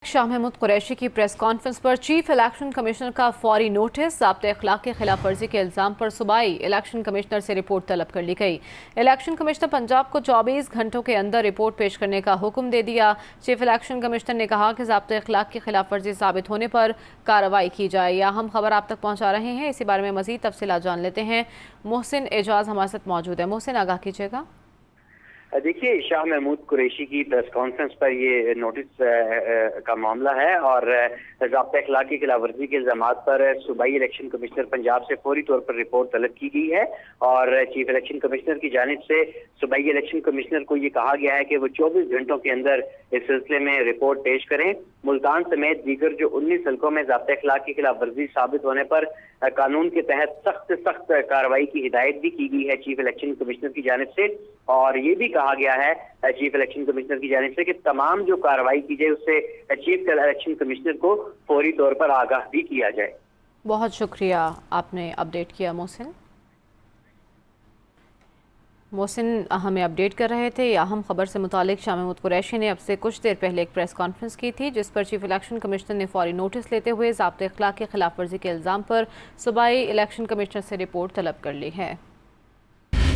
शाह महमूद कुरैशी की press conference पर chief election commissioner का फौरी नोटिस। ज़ाब्ते अखलाक की खिलाफ वर्जी के इल्ज़ाम पर सूबाई इलेक्शन कमिश्नर से रिपोर्ट तलब कर ली गई। इलेक्शन कमिश्नर पंजाब को 24 घंटों के अंदर रिपोर्ट पेश करने का हुक्म दे दिया। चीफ इलेक्शन कमिश्नर ने कहा कि ज़ाब्ते अखलाक की खिलाफ वर्जी साबित होने पर कार्रवाई की जाए। या हम खबर आप तक पहुँचा रहे हैं, इसी बारे में मज़ीद तफसीलात जान लेते हैं। मोहसिन एजाज हमारे साथ मौजूद है। मोहसिन, आगाह कीजिएगा। देखिए, शाह महमूद कुरैशी की प्रेस कॉन्फ्रेंस पर ये नोटिस का मामला है और ज़ाब्ता अखलाक की खिलाफ वर्जी के इल्ज़ामात पर सूबाई इलेक्शन कमिश्नर पंजाब से फौरी तौर पर रिपोर्ट तलब की गई है और चीफ इलेक्शन कमिश्नर की जानिब से सूबाई इलेक्शन कमिश्नर को ये कहा गया है कि वो 24 घंटों के अंदर इस सिलसिले में रिपोर्ट पेश करें। मुल्तान समेत दीगर जो 19 हल्कों में ज़ाब्ता अखलाक की खिलाफ वर्जी साबित होने पर कानून के तहत सख्त कार्रवाई की हिदायत भी की गई है चीफ इलेक्शन कमिश्नर की जानिब से। और ये भी कहा गया है चीफ इलेक्शन कमिश्नर की जानिब से कि तमाम जो कार्रवाई की जाए उससे चीफ इलेक्शन कमिश्नर को फौरी तौर पर आगाह भी किया जाए। बहुत शुक्रिया, आपने अपडेट किया मोहसिन। मोहसिन हमें अपडेट कर रहे थे। अहम खबर से मुतालिक शाह महमूद कुरैशी ने अब से कुछ देर पहले एक प्रेस कॉन्फ्रेंस की थी, जिस पर चीफ इलेक्शन कमिश्नर ने फौरी नोटिस लेते हुए ज़ाब्ते अखलाक की खिलाफ वर्जी के इल्ज़ाम पर सूबाई इलेक्शन कमिश्नर से रिपोर्ट तलब कर ली है।